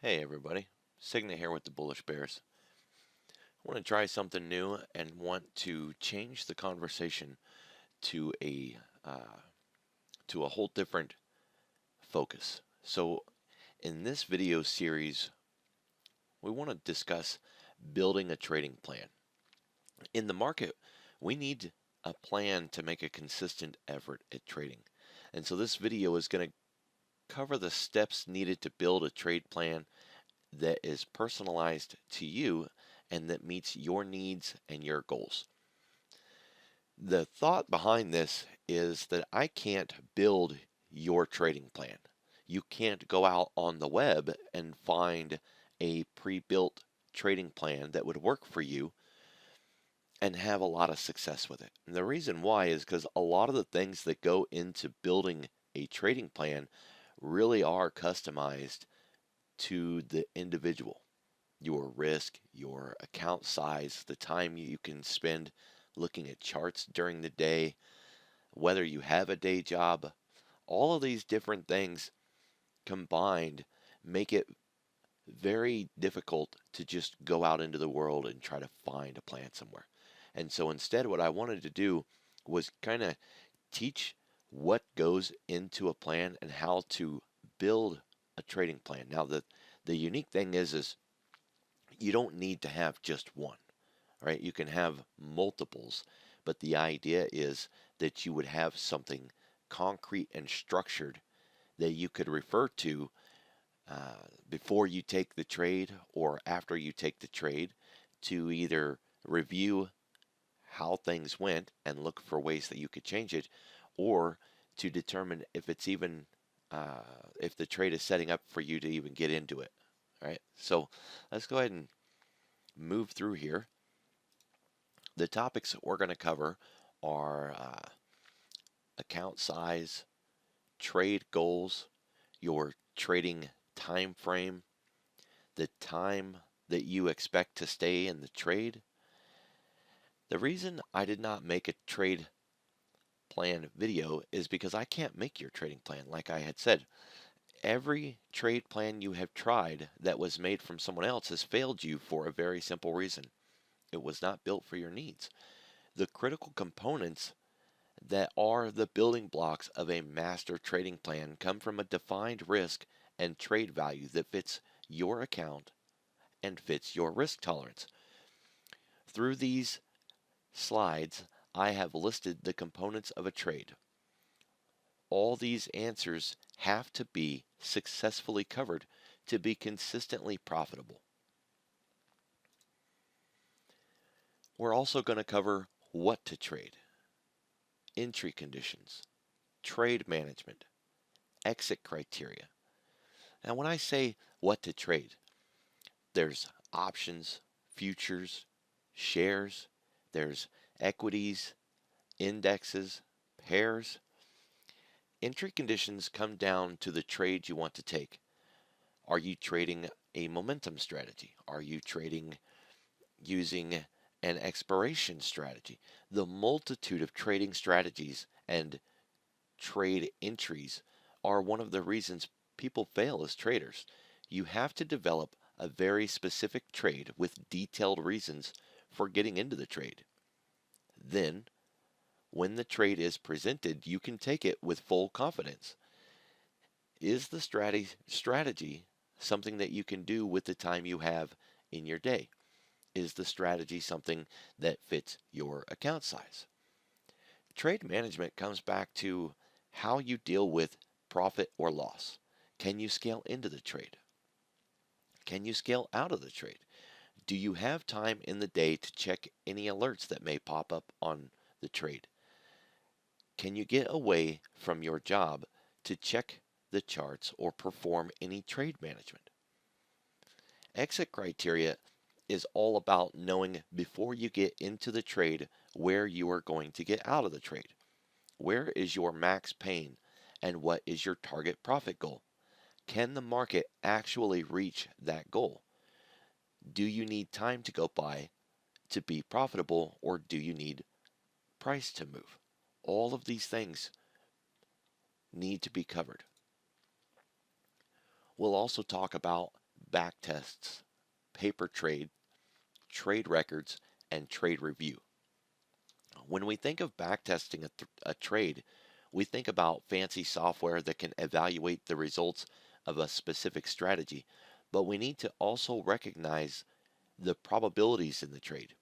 Hey everybody, Signet here with the Bullish Bears. I want to try something new and want to change the conversation to uh, a whole different focus. So in this video series, we want to discuss building a trading plan. In the market, we need a plan to make a consistent effort at trading. And so this video is going to cover the steps needed to build a trade plan that is personalized to you and that meets your needs and your goals. The thought behind this is that I can't build your trading plan. You can't go out on the web and find a pre-built trading plan that would work for you and have a lot of success with it. And the reason why is because a lot of the things that go into building a trading plan really are customized to the individual. Your risk, your account size, the time you can spend looking at charts during the day, whether you have a day job, all of these different things combined make it very difficult to just go out into the world and try to find a plan somewhere. And so instead, what I wanted to do was kind of teach what goes into a plan and how to build a trading plan. Now, the unique thing is you don't need to have just one, right? You can have multiples, but the idea is that you would have something concrete and structured that you could refer to before you take the trade or after you take the trade to either review how things went and look for ways that you could change it, or to determine if it's even if the trade is setting up for you to even get into it. All right, so let's go ahead and move through here. The topics that we're going to cover are account size, trade goals, your trading time frame, the time that you expect to stay in the trade. The reason I did not make a trade plan video is because I can't make your trading plan. Like I had said, every trade plan you have tried that was made from someone else has failed you for a very simple reason. It was not built for your needs. The critical components that are the building blocks of a master trading plan come from a defined risk and trade value that fits your account and fits your risk tolerance. Through these slides, I have listed the components of a trade. All these answers have to be successfully covered to be consistently profitable. We're also going to cover what to trade, entry conditions, trade management, exit criteria. Now, when I say what to trade, there's options, futures, shares, there's equities, indexes, pairs. Entry conditions come down to the trade you want to take. Are you trading a momentum strategy? Are you trading using an expiration strategy? The multitude of trading strategies and trade entries are one of the reasons people fail as traders. You have to develop a very specific trade with detailed reasons for getting into the trade. Then, when the trade is presented, you can take it with full confidence. Is the strategy something that you can do with the time you have in your day? Is the strategy something that fits your account size? Trade management comes back to how you deal with profit or loss. Can you scale into the trade? Can you scale out of the trade? Do you have time in the day to check any alerts that may pop up on the trade? Can you get away from your job to check the charts or perform any trade management? Exit criteria is all about knowing before you get into the trade where you are going to get out of the trade. Where is your max pain and what is your target profit goal? Can the market actually reach that goal? Do you need time to go by to be profitable, or do you need price to move? All of these things need to be covered. We'll also talk about back tests, paper trade, trade records, and trade review. When we think of backtesting a trade, we think about fancy software that can evaluate the results of a specific strategy, but we need to also recognize the probabilities in the trade.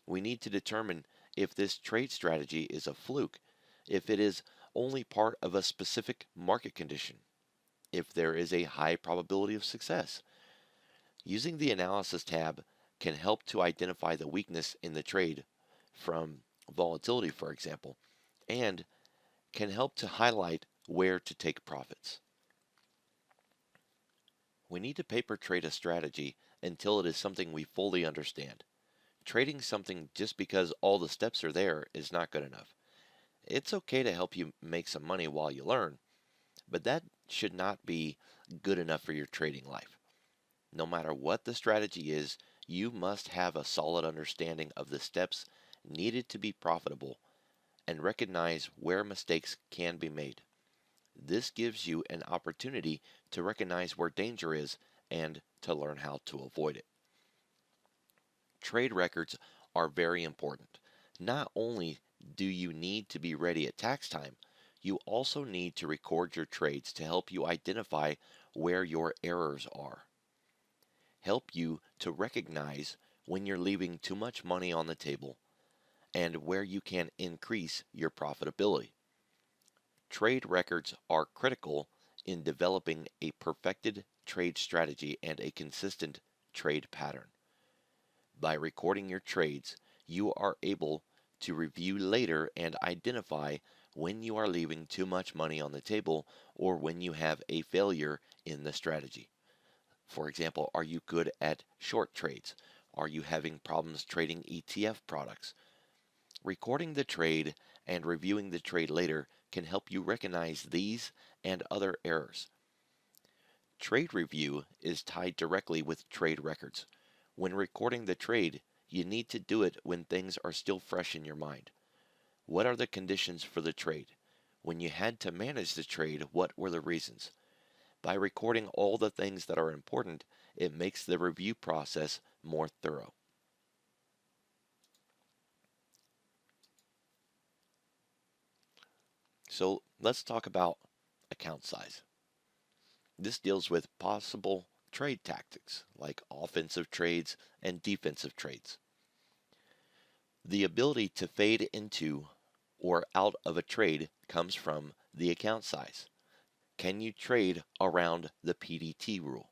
We need to determine if this trade strategy is a fluke, if it is only part of a specific market condition, if there is a high probability of success. Using the Analysis tab can help to identify the weakness in the trade from volatility, for example, and can help to highlight where to take profits. We need to paper trade a strategy until it is something we fully understand. Trading something just because all the steps are there is not good enough. It's okay to help you make some money while you learn, but that should not be good enough for your trading life. No matter what the strategy is, you must have a solid understanding of the steps needed to be profitable and recognize where mistakes can be made. This gives you an opportunity to recognize where danger is and to learn how to avoid it. Trade records are very important. Not only do you need to be ready at tax time, you also need to record your trades to help you identify where your errors are. Help you to recognize when you're leaving too much money on the table and where you can increase your profitability. Trade records are critical in developing a perfected trade strategy and a consistent trade pattern. By recording your trades, you are able to review later and identify when you are leaving too much money on the table or when you have a failure in the strategy. For example, are you good at short trades? Are you having problems trading ETF products? Recording the trade and reviewing the trade later can help you recognize these and other errors. Trade review is tied directly with trade records. When recording the trade, you need to do it when things are still fresh in your mind. What are the conditions for the trade? When you had to manage the trade, what were the reasons? By recording all the things that are important, it makes the review process more thorough. So let's talk about account size. This deals with possible trade tactics like offensive trades and defensive trades. The ability to fade into or out of a trade comes from the account size. Can you trade around the PDT rule?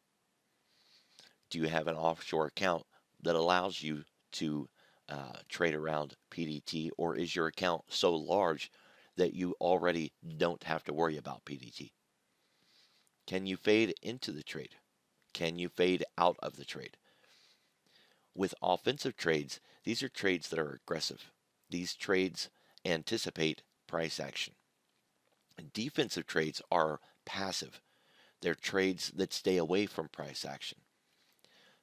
Do you have an offshore account that allows you to trade around PDT, or is your account so large that you already don't have to worry about PDT? Can you fade into the trade? Can you fade out of the trade? With offensive trades, these are trades that are aggressive. These trades anticipate price action. Defensive trades are passive. They're trades that stay away from price action.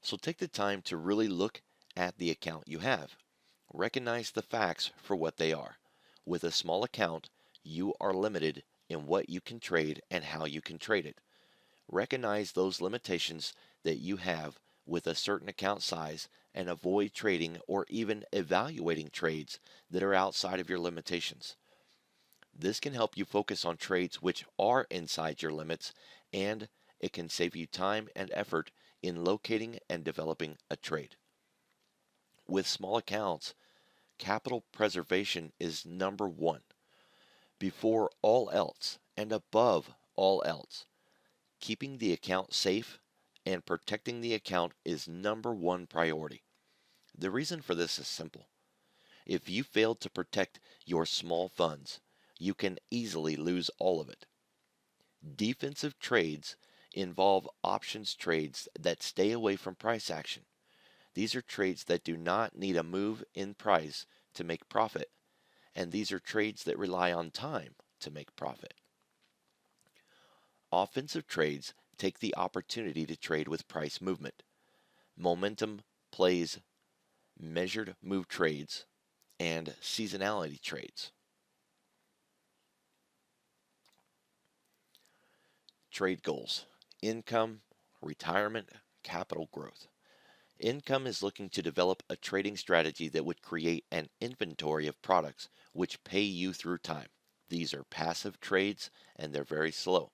So take the time to really look at the account you have. Recognize the facts for what they are. With a small account, you are limited in what you can trade and how you can trade it. Recognize those limitations that you have with a certain account size and avoid trading or even evaluating trades that are outside of your limitations. This can help you focus on trades which are inside your limits, and it can save you time and effort in locating and developing a trade. With small accounts, capital preservation is number one. Before all else and above all else, keeping the account safe and protecting the account is number one priority. The reason for this is simple. If you fail to protect your small funds, you can easily lose all of it. Defensive trades involve options trades that stay away from price action. These are trades that do not need a move in price to make profit, and these are trades that rely on time to make profit. Offensive trades take the opportunity to trade with price movement. Momentum plays, measured move trades, and seasonality trades. Trade goals: income, retirement, capital growth. Income is looking to develop a trading strategy that would create an inventory of products which pay you through time. These are passive trades and they're very slow.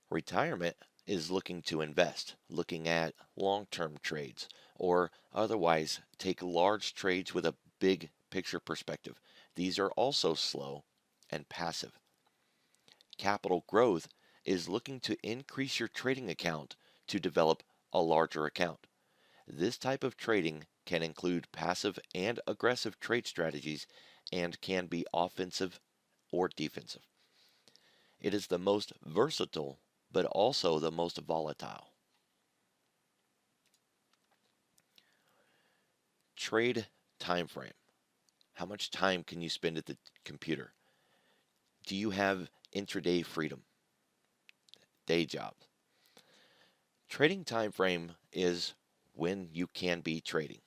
Retirement is looking to invest, looking at long-term trades, or otherwise take large trades with a big picture perspective. These are also slow and passive. Capital growth is looking to increase your trading account to develop a larger account. This type of trading can include passive and aggressive trade strategies and can be offensive or defensive. It is the most versatile but also the most volatile. Trade time frame. How much time can you spend at the computer? Do you have intraday freedom? Day job. Trading time frame is when you can be trading.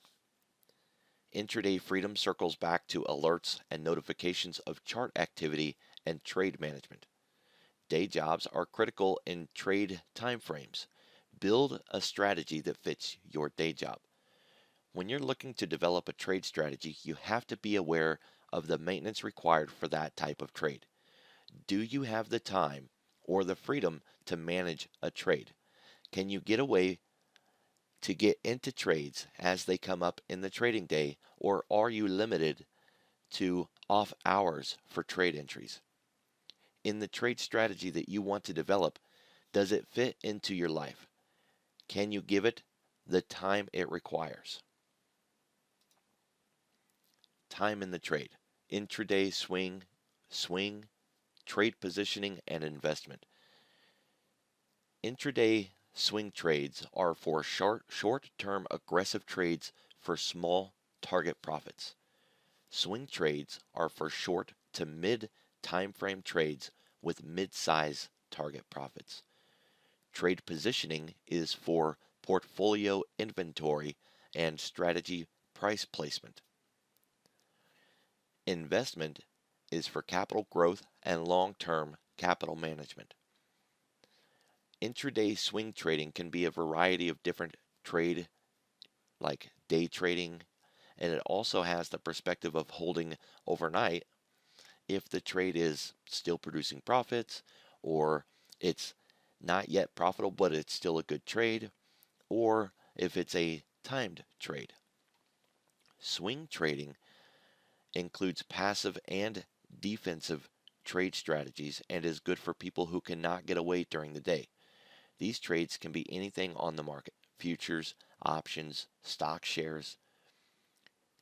Intraday freedom circles back to alerts and notifications of chart activity and trade management. Day jobs are critical in trade time frames. Build a strategy that fits your day job. When you're looking to develop a trade strategy, you have to be aware of the maintenance required for that type of trade. Do you have the time or the freedom to manage a trade? Can you get away to get into trades as they come up in the trading day, or are you limited to off hours for trade entries? In the trade strategy that you want to develop, does it fit into your life? Can you give it the time it requires? Time in the trade. Intraday swing, trade positioning, and investment. Intraday swing trades are for short-term aggressive trades for small target profits. Swing trades are for short to mid time frame trades with mid-size target profits. Trade positioning is for portfolio inventory and strategy price placement. Investment is for capital growth and long-term capital management. Intraday swing trading can be a variety of different trade, like day trading, and it also has the perspective of holding overnight if the trade is still producing profits, or it's not yet profitable but it's still a good trade, or if it's a timed trade. Swing trading includes passive and defensive trade strategies and is good for people who cannot get away during the day. These trades can be anything on the market: futures, options, stock shares.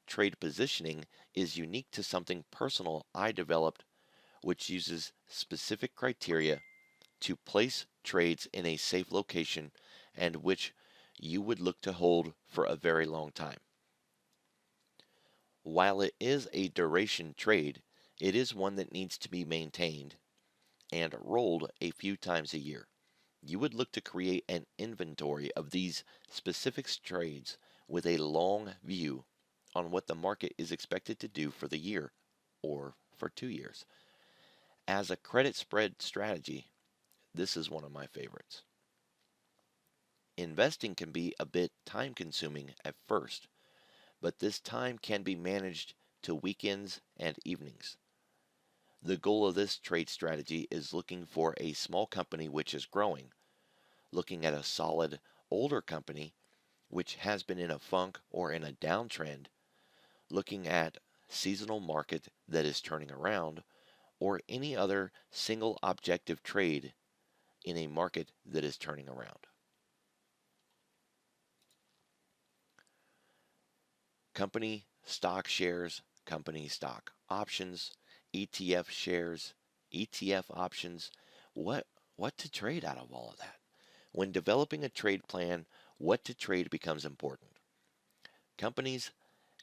Trade positioning is unique to something personal I developed, which uses specific criteria to place trades in a safe location and which you would look to hold for a very long time. While it is a duration trade, it is one that needs to be maintained and rolled a few times a year. You would look to create an inventory of these specific trades with a long view on what the market is expected to do for the year or for 2 years. As a credit spread strategy, this is one of my favorites. Investing can be a bit time consuming at first, but this time can be managed to weekends and evenings. The goal of this trade strategy is looking for a small company which is growing, looking at a solid older company which has been in a funk or in a downtrend, looking at seasonal market that is turning around, or any other single objective trade in a market that is turning around. Company stock shares, company stock options, ETF shares, ETF options. What to trade out of all of that? When developing a trade plan, what to trade becomes important. Companies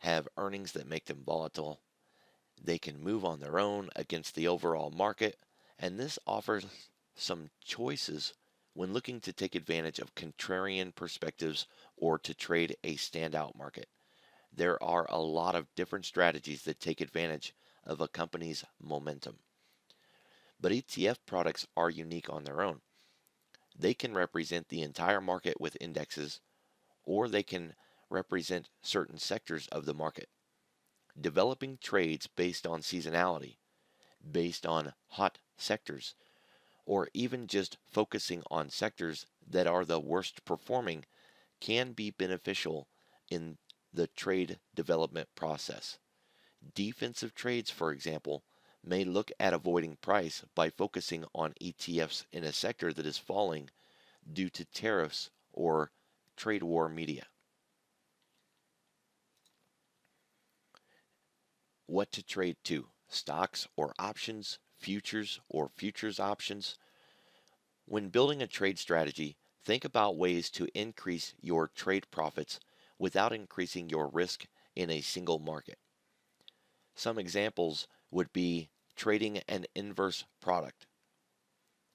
have earnings that make them volatile. They can move on their own against the overall market, and this offers some choices when looking to take advantage of contrarian perspectives or to trade a standout market. There are a lot of different strategies that take advantage of a company's momentum. But ETF products are unique on their own. They can represent the entire market with indexes, or they can represent certain sectors of the market. Developing trades based on seasonality, based on hot sectors, or even just focusing on sectors that are the worst performing can be beneficial in the trade development process. Defensive trades, for example, may look at avoiding price by focusing on ETFs in a sector that is falling due to tariffs or trade war media. What to trade to: stocks or options, futures or futures options. When building a trade strategy, think about ways to increase your trade profits without increasing your risk in a single market. Some examples would be trading an inverse product.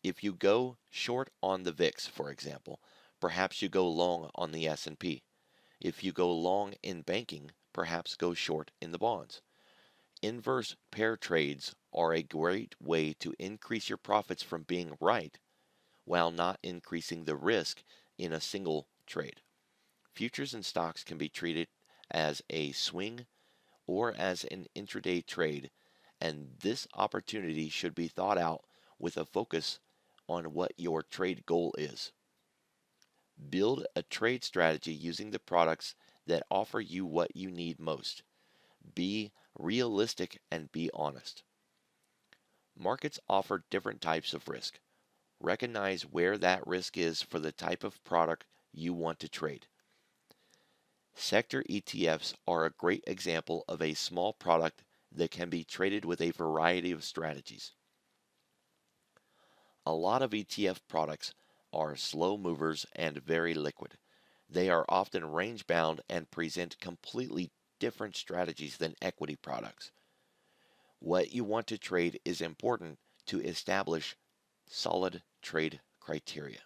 If you go short on the VIX, for example, perhaps you go long on the S&P. If you go long in banking, perhaps go short in the bonds. Inverse pair trades are a great way to increase your profits from being right while not increasing the risk in a single trade. Futures and stocks can be treated as a swing or as an intraday trade, and this opportunity should be thought out with a focus on what your trade goal is. Build a trade strategy using the products that offer you what you need most. Be realistic and be honest. Markets offer different types of risk. Recognize where that risk is for the type of product you want to trade. Sector ETFs are a great example of a small product that can be traded with a variety of strategies. A lot of ETF products are slow movers and very liquid. They are often range bound and present completely different strategies than equity products. What you want to trade is important to establish solid trade criteria.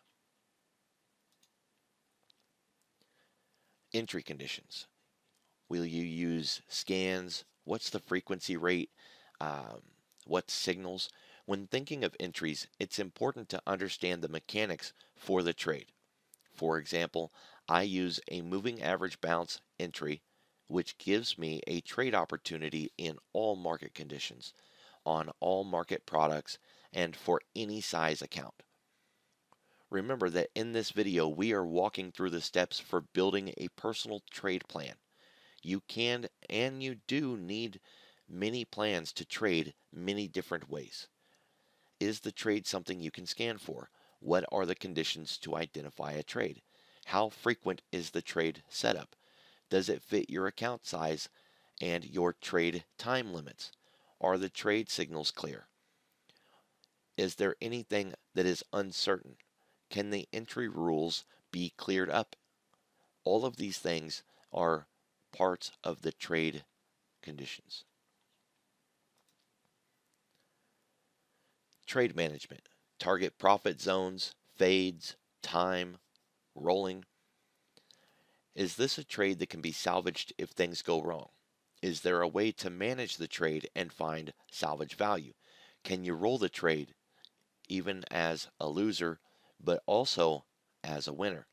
Entry conditions. Will you use scans? What's the frequency rate? What signals? When thinking of entries, it's important to understand the mechanics for the trade. For example, I use a moving average bounce entry, which gives me a trade opportunity in all market conditions, on all market products, and for any size account. Remember that in this video, we are walking through the steps for building a personal trade plan. You can and you do need many plans to trade many different ways. Is the trade something you can scan for? What are the conditions to identify a trade? How frequent is the trade setup? Does it fit your account size and your trade time limits? Are the trade signals clear? Is there anything that is uncertain? Can the entry rules be cleared up? All of these things are parts of the trade conditions. Trade management. Target profit zones, fades, time, rolling. Is this a trade that can be salvaged if things go wrong? Is there a way to manage the trade and find salvage value? Can you roll the trade even as a loser, but also as a winner?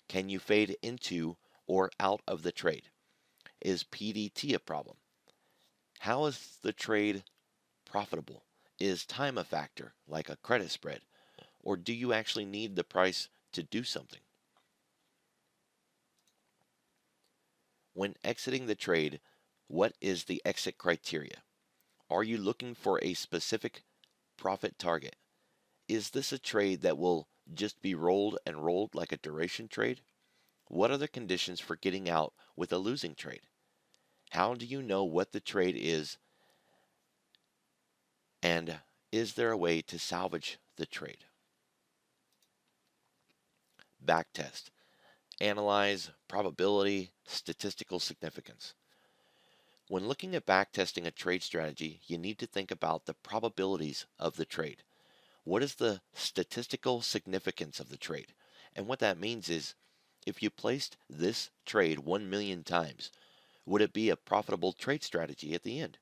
Can you fade into or out of the trade? Is PDT a problem? How is the trade profitable? Is time a factor, like a credit spread? Or do you actually need the price to do something? When exiting the trade, what is the exit criteria? Are you looking for a specific profit target? Is this a trade that will just be rolled and rolled like a duration trade? What are the conditions for getting out with a losing trade? How do you know what the trade is, and is there a way to salvage the trade? Backtest. Analyze probability, statistical significance. When looking at backtesting a trade strategy, you need to think about the probabilities of the trade. What is the statistical significance of the trade? And what that means is, if you placed this trade 1 million times, would it be a profitable trade strategy at the end?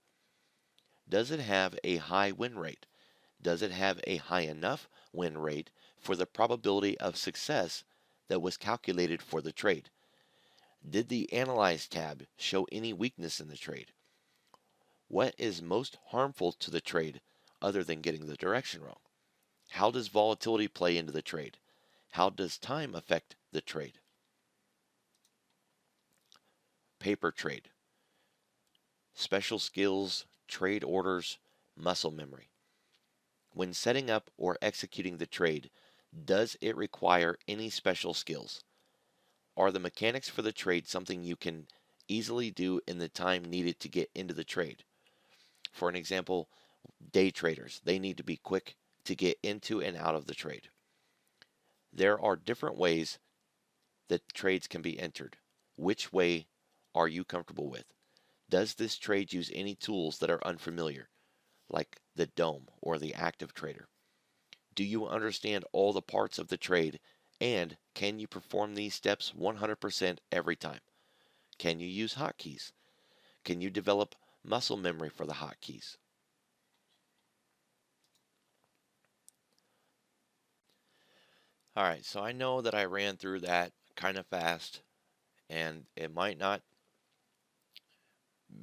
Does it have a high win rate? Does it have a high enough win rate for the probability of success that was calculated for the trade. Did the Analyze tab show any weakness in the trade? What is most harmful to the trade other than getting the direction wrong? How does volatility play into the trade? How does time affect the trade? Paper trade. Special skills, trade orders, muscle memory. When setting up or executing the trade, does it require any special skills? Are the mechanics for the trade something you can easily do in the time needed to get into the trade? For an example, day traders, they need to be quick to get into and out of the trade. There are different ways that trades can be entered. Which way are you comfortable with? Does this trade use any tools that are unfamiliar, like the DOM or the active trader? Do you understand all the parts of the trade, and can you perform these steps 100% every time? Can you use hotkeys? Can you develop muscle memory for the hotkeys? All right, so I know that I ran through that kind of fast, and it might not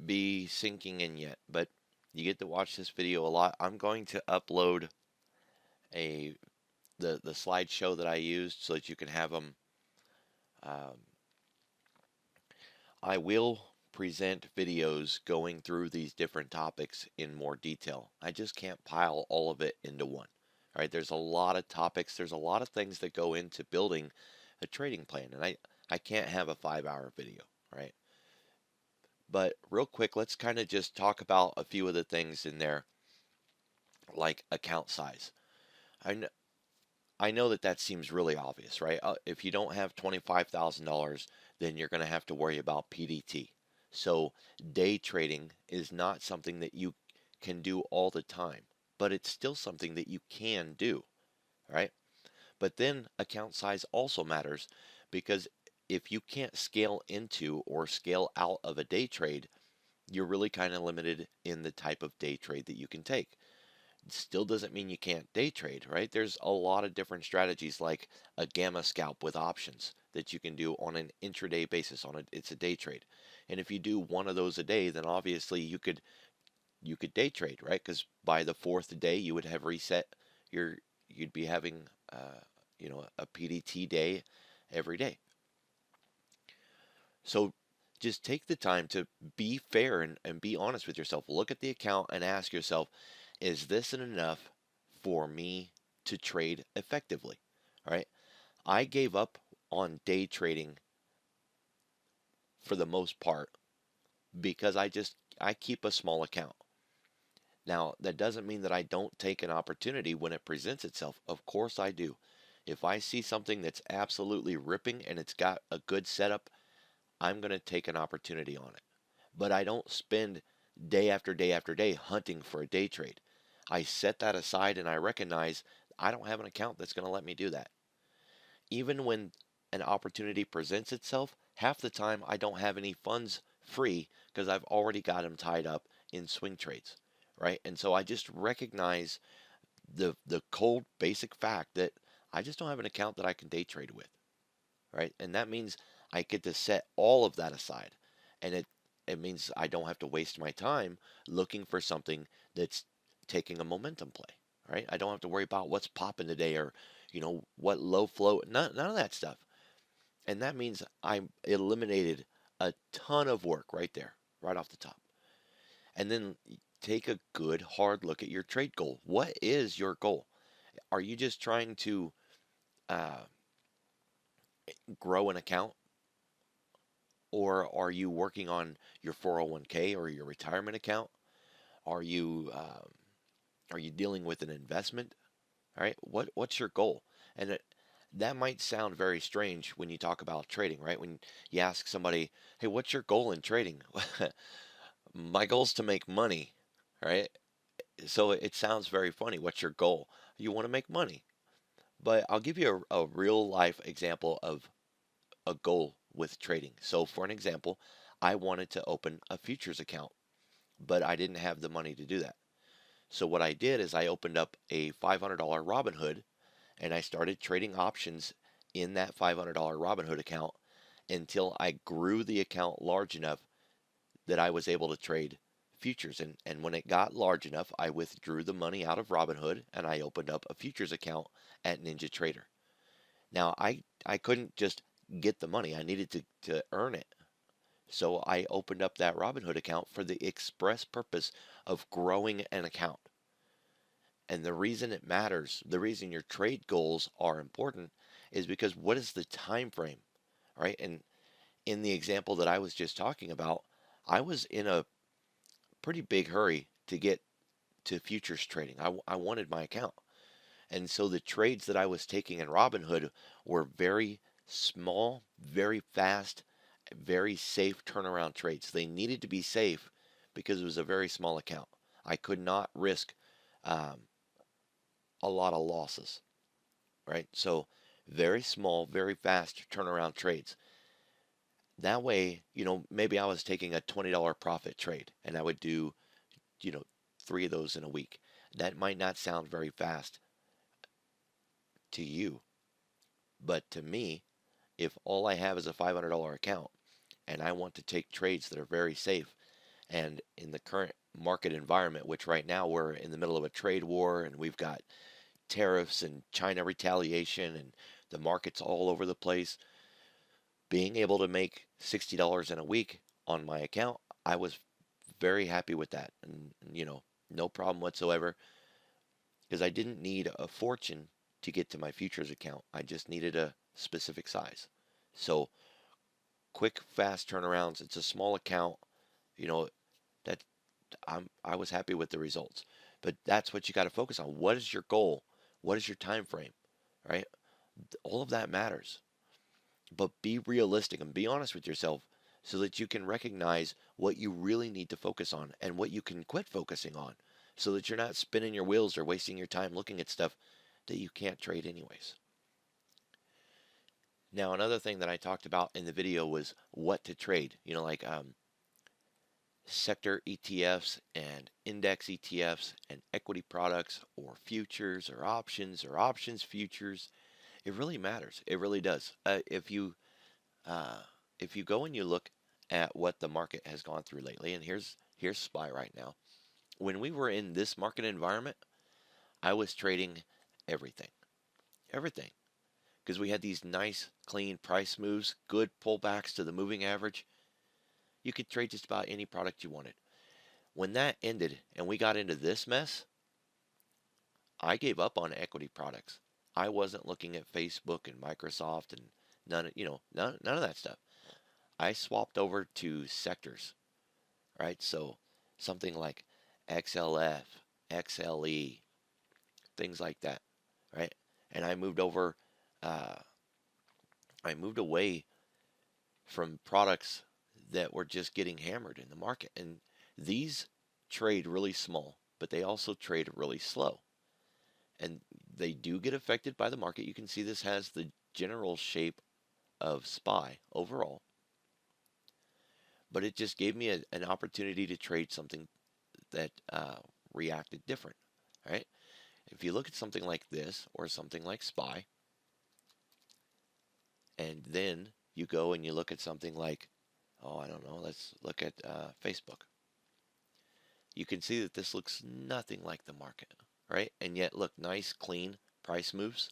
be sinking in yet, but you get to watch this video a lot. I'm going to upload a the slideshow that I used so that you can have them. Um, I will present videos going through these different topics in more detail. I just can't pile all of it into one. All right, there's a lot of topics, there's a lot of things that go into building a trading plan, and I can't have a 5-hour video, right? But real quick, let's kind of just talk about a few of the things in there, like account size. I know, I know that that seems really obvious, right? If you don't have $25,000, then you're going to have to worry about PDT. So day trading is not something that you can do all the time, but it's still something that you can do, right? But then account size also matters because if you can't scale into or scale out of a day trade, you're really kind of limited in the type of day trade that you can take. Still doesn't mean you can't day trade, right? There's a lot of different strategies like a gamma scalp with options that you can do on an intraday basis. It's a day trade, and if you do one of those a day, then obviously you could day trade, right? Because by the fourth day you would have reset your you'd be having a PDT day every day. So just take the time to be fair and be honest with yourself. Look at the account and ask yourself, is this enough for me to trade effectively? All right. I gave up on day trading for the most part because I keep a small account. Now, that doesn't mean that I don't take an opportunity when it presents itself. Of course I do. If I see something that's absolutely ripping and it's got a good setup, I'm going to take an opportunity on it. But I don't spend day after day after day hunting for a day trade. I set that aside and I recognize I don't have an account that's going to let me do that. Even when an opportunity presents itself, half the time I don't have any funds free because I've already got them tied up in swing trades, right? And so I just recognize the cold basic fact that I just don't have an account that I can day trade with, right? And that means I get to set all of that aside. And it means I don't have to waste my time looking for something that's taking a momentum play, right? I don't have to worry about what's popping today or, what low flow, none of that stuff. And that means I eliminated a ton of work right there, right off the top. And then take a good hard look at your trade goal. What is your goal? Are you just trying to uh, grow an account? Or are you working on your 401k or your retirement account? Are you um, are you dealing with an investment? All right, what's your goal? And that might sound very strange when you talk about trading, right? When you ask somebody, "Hey, what's your goal in trading?" My goal is to make money, right? So it sounds very funny. What's your goal? You want to make money. But I'll give you a real life example of a goal with trading. So for an example, I wanted to open a futures account, but I didn't have the money to do that. So what I did is I opened up a $500 Robinhood and I started trading options in that $500 Robinhood account until I grew the account large enough that I was able to trade futures. And when it got large enough, I withdrew the money out of Robinhood and I opened up a futures account at Ninja Trader. Now, I couldn't just get the money, I needed to earn it. So I opened up that Robinhood account for the express purpose of growing an account. And the reason it matters, the reason your trade goals are important is because what is the time frame, right? And in the example that I was just talking about, I was in a pretty big hurry to get to futures trading. I wanted my account. And so the trades that I was taking in Robinhood were very small, very fast, very safe turnaround trades. They needed to be safe because it was a very small account. I could not risk um, a lot of losses, right? So very small, very fast turnaround trades. That way, maybe I was taking a $20 profit trade and I would do, you know, 3 of those in a week. That might not sound very fast to you, but to me, if all I have is a $500 account and I want to take trades that are very safe, and in the current market environment, which right now we're in the middle of a trade war and we've got tariffs and China retaliation and the market's all over the place, being able to make $60 in a week on my account, I was very happy with that. And, no problem whatsoever because I didn't need a fortune to get to my futures account. I just needed a specific size. So quick, fast turnarounds. It's a small account. You know that I was happy with the results. But that's what you got to focus on. What is your goal? What is your time frame? Right? All of that matters. But be realistic and be honest with yourself so that you can recognize what you really need to focus on and what you can quit focusing on so that you're not spinning your wheels or wasting your time looking at stuff that you can't trade anyways. Now, another thing that I talked about in the video was what to trade, like sector ETFs and index ETFs and equity products or futures or options futures. It really matters. It really does. Uh, if you go and you look at what the market has gone through lately, and here's SPY right now. When we were in this market environment, I was trading everything, everything, because we had these nice, clean price moves, good pullbacks to the moving average. You could trade just about any product you wanted. When that ended and we got into this mess, I gave up on equity products. I wasn't looking at Facebook and Microsoft and none of that stuff. I swapped over to sectors, right? So something like XLF, XLE, things like that, right? And uh, I moved away from products that were just getting hammered in the market. And these trade really small, but they also trade really slow. And they do get affected by the market. You can see this has the general shape of SPY overall, but it just gave me an opportunity to trade something that reacted different, right? If you look at something like this or something like SPY, and then you go and you look at something like, oh, I don't know, let's look at Facebook. You can see that this looks nothing like the market, right? And yet, look, nice, clean price moves,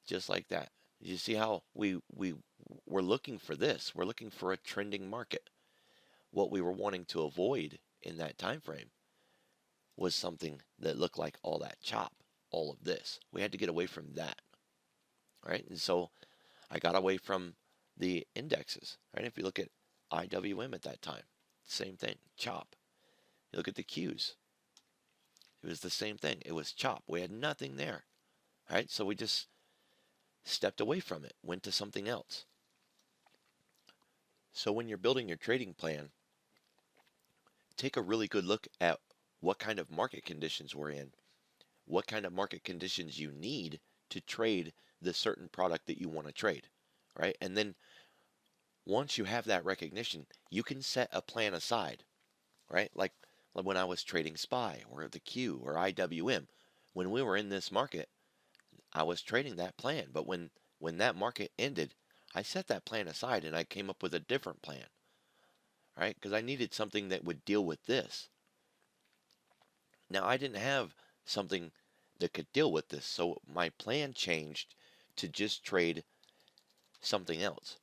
just like that. You see how we're looking for this? We're looking for a trending market. What we were wanting to avoid in that time frame was something that looked like all that chop, all of this. We had to get away from that, right? And so I got away from the indexes, right? If you look at IWM at that time, same thing, chop. You look at the Qs, it was the same thing. It was chop. We had nothing there, right? So we just stepped away from it, went to something else. So when you're building your trading plan, take a really good look at what kind of market conditions we're in, what kind of market conditions you need to trade the certain product that you want to trade, right? And then once you have that recognition, you can set a plan aside, right? Like when I was trading SPY or the Q or IWM, When we were in this market, I was trading that plan, but when that market ended, I set that plan aside and I came up with a different plan, right? Because I needed something that would deal with this. Now, I didn't have something that could deal with this, so my plan changed to just trade something else,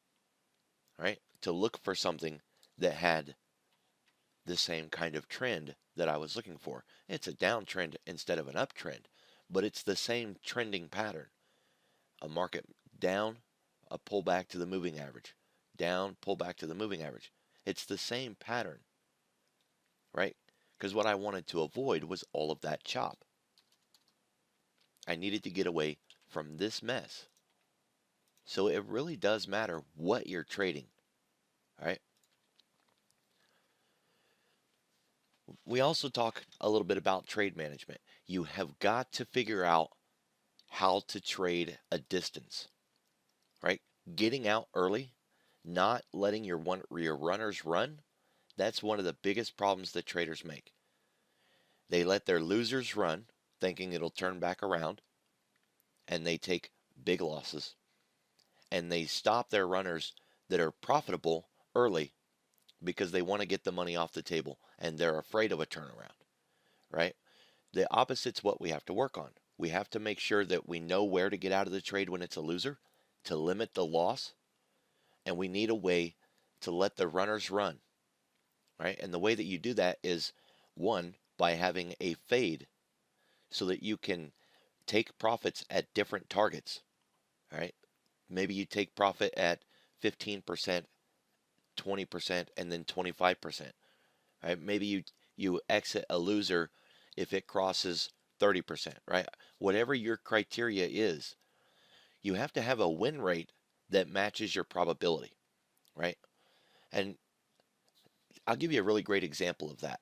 right? To look for something that had the same kind of trend that I was looking for. It's a downtrend instead of an uptrend, but it's the same trending pattern. A market down, a pullback to the moving average. Down, pullback to the moving average. It's the same pattern, right? Because what I wanted to avoid was all of that chop. I needed to get away from this mess. So it really does matter what you're trading, right? We also talk a little bit about trade management. You have got to figure out how to trade a distance, right? Getting out early, not letting your runners run, that's one of the biggest problems that traders make. They let their losers run, thinking it'll turn back around, and they take big losses. And they stop their runners that are profitable early because they want to get the money off the table and they're afraid of a turnaround, right? The opposite's what we have to work on. We have to make sure that we know where to get out of the trade when it's a loser to limit the loss, and we need a way to let the runners run, right? And the way that you do that is, one, by having a fade so that you can take profits at different targets, right? Maybe you take profit at 15%, 20%, and then 25%, right? Maybe you exit a loser if it crosses 30%, right? Whatever your criteria is, you have to have a win rate that matches your probability, right? And I'll give you a really great example of that.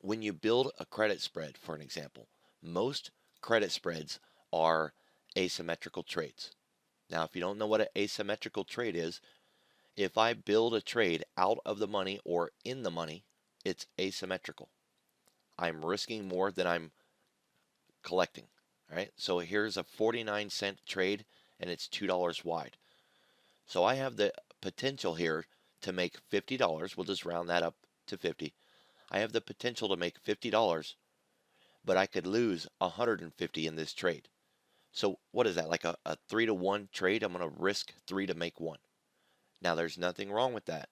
When you build a credit spread, for an example, most credit spreads are asymmetrical trades. Now, if you don't know what an asymmetrical trade is, if I build a trade out of the money or in the money, it's asymmetrical. I'm risking more than I'm collecting, right? So here's a 49-cent trade and it's $2 wide. So I have the potential here to make $50. We'll just round that up to 50. I have the potential to make $50, but I could lose 150 in this trade. So what is that? Like a 3-to-1 trade? I'm going to risk 3 to make 1. Now there's nothing wrong with that.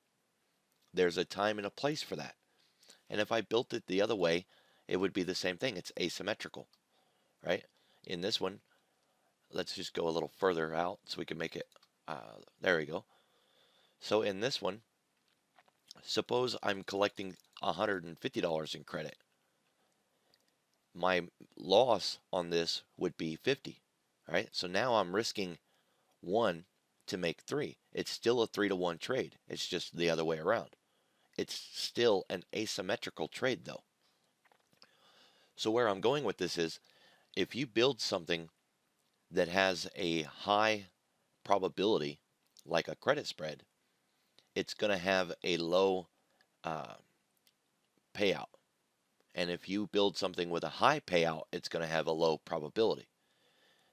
There's a time and a place for that. And if I built it the other way, it would be the same thing. It's asymmetrical, right? In this one, let's just go a little further out so we can make it, there we go. So in this one, suppose I'm collecting $150 in credit. My loss on this would be 50, right? So now I'm risking 1 to make 3. It's still a 3-to-1 trade. It's just the other way around. It's still an asymmetrical trade though. So where I'm going with this is, if you build something that has a high probability, like a credit spread, it's going to have a low payout. And if you build something with a high payout, it's going to have a low probability.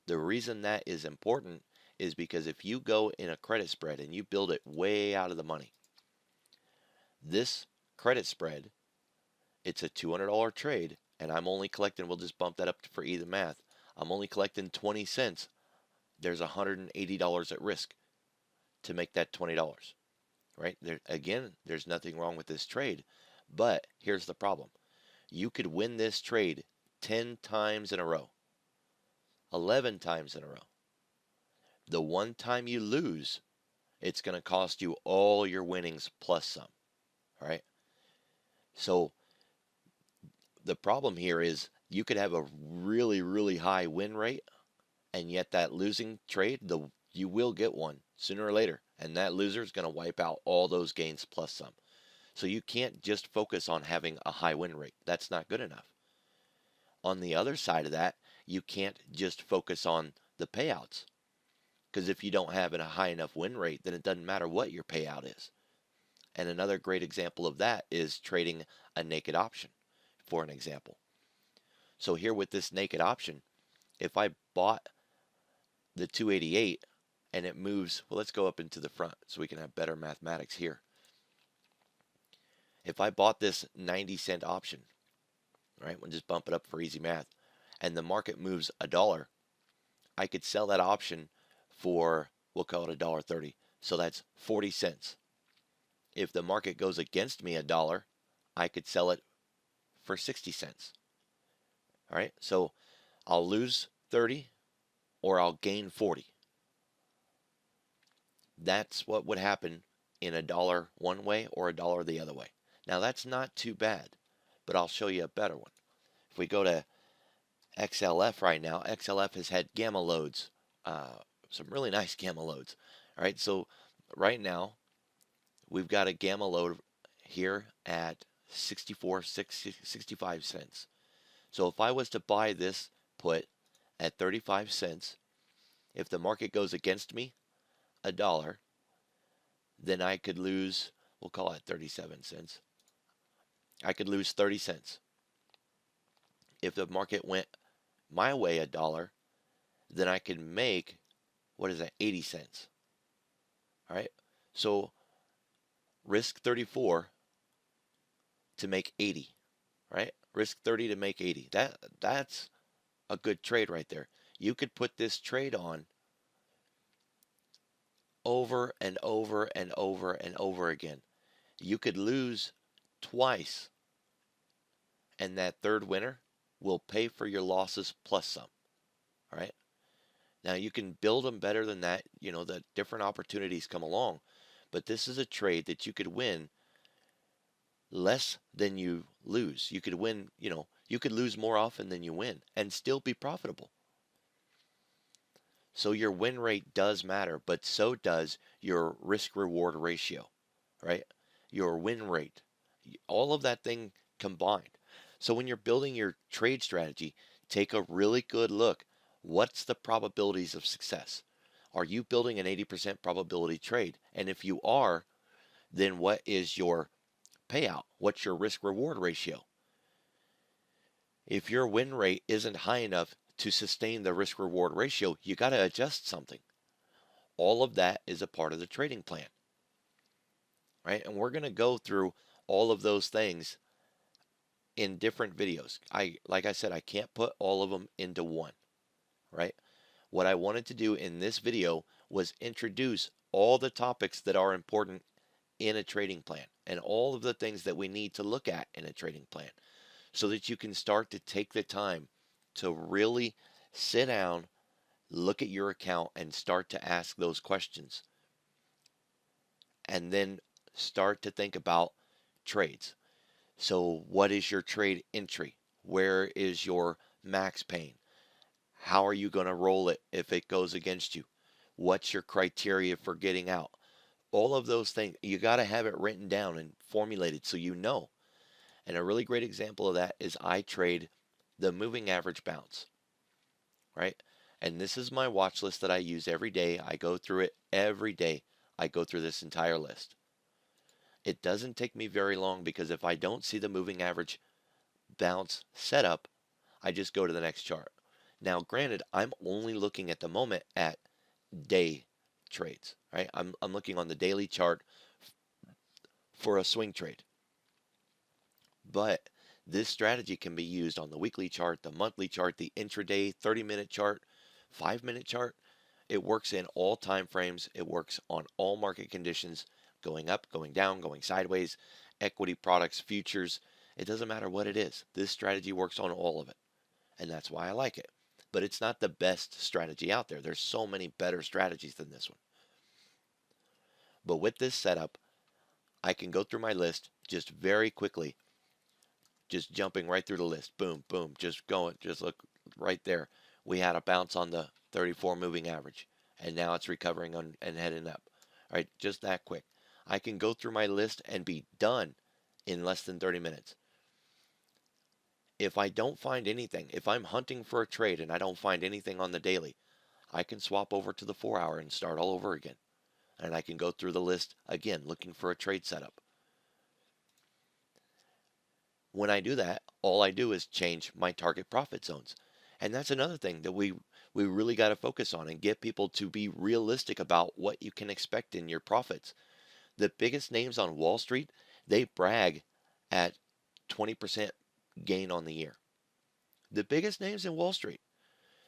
The reason that is important is because if you go in a credit spread and you build it way out of the money, this credit spread, it's a $200 trade, and I'm only collecting, we'll just bump that up for either math, I'm only collecting 20 cents. There's $180 at risk to make that $20, right? Again, there's nothing wrong with this trade, but here's the problem. You could win this trade 10 times in a row, 11 times in a row. The one time you lose, it's going to cost you all your winnings plus some, all right? So the problem here is you could have a really, really high win rate, and yet that losing trade, you will get one sooner or later, and that loser is going to wipe out all those gains plus some. So you can't just focus on having a high win rate. That's not good enough. On the other side of that, you can't just focus on the payouts, because if you don't have a high enough win rate, then it doesn't matter what your payout is. And another great example of that is trading a naked option, for an example. So here with this naked option, if I bought the 288 and it moves, well, let's go up into the front so we can have better mathematics here. If I bought this 90-cent option, right, we'll just bump it up for easy math, and the market moves $1, I could sell that option for, we'll call it $1.30. So that's 40 cents. If the market goes against me $1, I could sell it for 60 cents. All right, so I'll lose 30 or I'll gain 40. That's what would happen in $1 one way or $1 the other way. Now that's not too bad, but I'll show you a better one. If we go to XLF right now, XLF has had gamma loads, some really nice gamma loads. All right, so right now we've got a gamma load here at 65 cents. So if I was to buy this put at 35 cents, if the market goes against me $1, then I could lose, we'll call it 37 cents. I could lose 30 cents. If the market went my way $1, then I could make, what is that, 80 cents. All right, so risk 34 to make 80, right? Risk 30 to make 80. That's a good trade right there. You could put this trade on over and over and over and over again. You could lose twice, and that third winner will pay for your losses plus some. All right. Now you can build them better than that. You know, the different opportunities come along, but this is a trade that you could win less than you lose. You could win, you know, you could lose more often than you win and still be profitable. So your win rate does matter, but so does your risk reward ratio, right? Your win rate, all of that thing combined. So when you're building your trade strategy, take a really good look. What's the probabilities of success? Are you building an 80% probability trade? And if you are, then what is your payout? What's your risk reward ratio? If your win rate isn't high enough to sustain the risk reward ratio, you got to adjust something. All of that is a part of the trading plan, right? And we're going to go through all of those things in different videos. Like I said, I can't put all of them into one, right? What I wanted to do in this video was introduce all the topics that are important in a trading plan and all of the things that we need to look at in a trading plan so that you can start to take the time to really sit down, look at your account, and start to ask those questions. And then start to think about trades. So what is your trade entry? Where is your max pain? How are you going to roll it if it goes against you? What's your criteria for getting out? All of those things, you got to have it written down and formulated so you know. And a really great example of that is I trade the moving average bounce, right? And this is my watch list that I use every day. I go through it every day. I go through this entire list. It doesn't take me very long because if I don't see the moving average bounce setup, I just go to the next chart. Now, granted, I'm only looking at the moment at day trades, right? I'm looking on the daily chart for a swing trade. But this strategy can be used on the weekly chart, the monthly chart, the intraday 30-minute chart, 5-minute chart. It works in all time frames. It works on all market conditions, going up, going down, going sideways, equity products, futures. It doesn't matter what it is. This strategy works on all of it. And that's why I like it. But it's not the best strategy out there. There's so many better strategies than this one. But with this setup, I can go through my list just very quickly, just jumping right through the list. Boom, boom, just going, just look right there. We had a bounce on the 34 moving average, and now it's recovering on and heading up. All right, just that quick. I can go through my list and be done in less than 30 minutes. If I don't find anything, if I'm hunting for a trade and I don't find anything on the daily, I can swap over to the 4-hour and start all over again. And I can go through the list again looking for a trade setup. When I do that, all I do is change my target profit zones. And that's another thing that we really got to focus on and get people to be realistic about what you can expect in your profits. The biggest names on Wall Street, they brag at 20% gain on the year. The biggest names in Wall Street,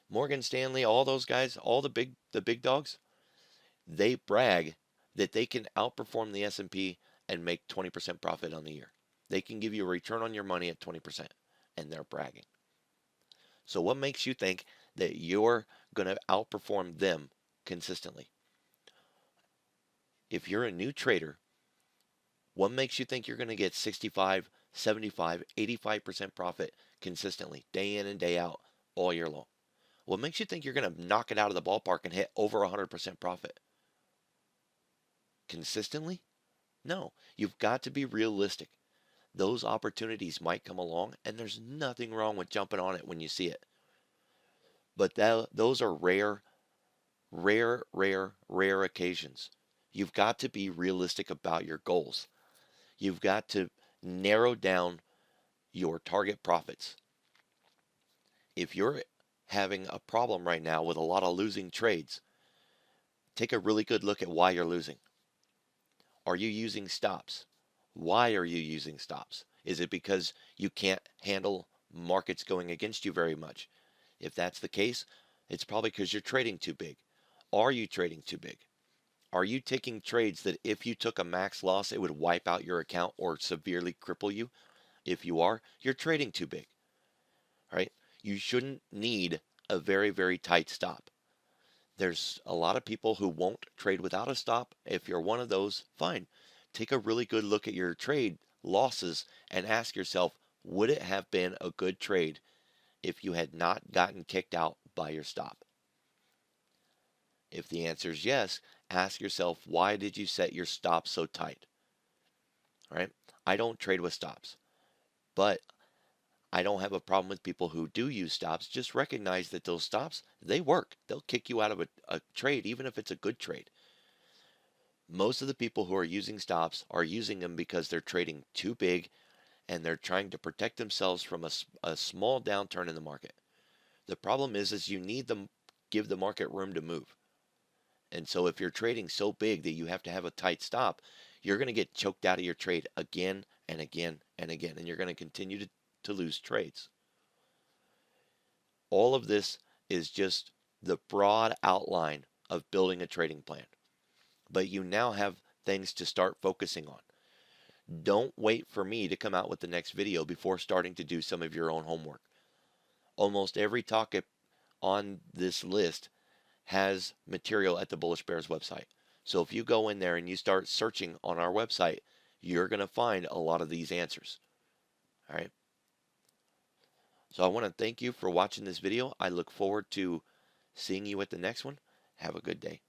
Morgan Stanley, all those guys, all the big dogs, they brag that they can outperform the S&P and make 20% profit on the year. They can give you a return on your money at 20%, and they're bragging. So what makes you think that you're going to outperform them consistently? If you're a new trader, what makes you think you're going to get 65, 75, 85% profit consistently, day in and day out, all year long? What makes you think you're going to knock it out of the ballpark and hit over 100% profit consistently? No, you've got to be realistic. Those opportunities might come along, and there's nothing wrong with jumping on it when you see it. But those are rare, rare, rare, rare occasions. You've got to be realistic about your goals. You've got to narrow down your target profits. If you're having a problem right now with a lot of losing trades, take a really good look at why you're losing. Are you using stops? Why are you using stops? Is it because you can't handle markets going against you very much? If that's the case, it's probably because you're trading too big. Are you trading too big? Are you taking trades that if you took a max loss, it would wipe out your account or severely cripple you? If you are, you're trading too big, right? You shouldn't need a very, very tight stop. There's a lot of people who won't trade without a stop. If you're one of those, fine. Take a really good look at your trade losses and ask yourself, would it have been a good trade if you had not gotten kicked out by your stop? If the answer is yes, ask yourself, why did you set your stop so tight? All right? I don't trade with stops, but I don't have a problem with people who do use stops. Just recognize that those stops, they work. They'll kick you out of a trade, even if it's a good trade. Most of the people who are using stops are using them because they're trading too big and they're trying to protect themselves from a small downturn in the market. The problem is you need to give the market room to move. And so if you're trading so big that you have to have a tight stop, you're going to get choked out of your trade again and again and again, and you're going to continue to lose trades. All of this is just the broad outline of building a trading plan. But you now have things to start focusing on. Don't wait for me to come out with the next video before starting to do some of your own homework. Almost every topic on this list has material at the Bullish Bears website. So if you go in there and you start searching on our website, you're going to find a lot of these answers. All right. So I want to thank you for watching this video. I look forward to seeing you at the next one. Have a good day.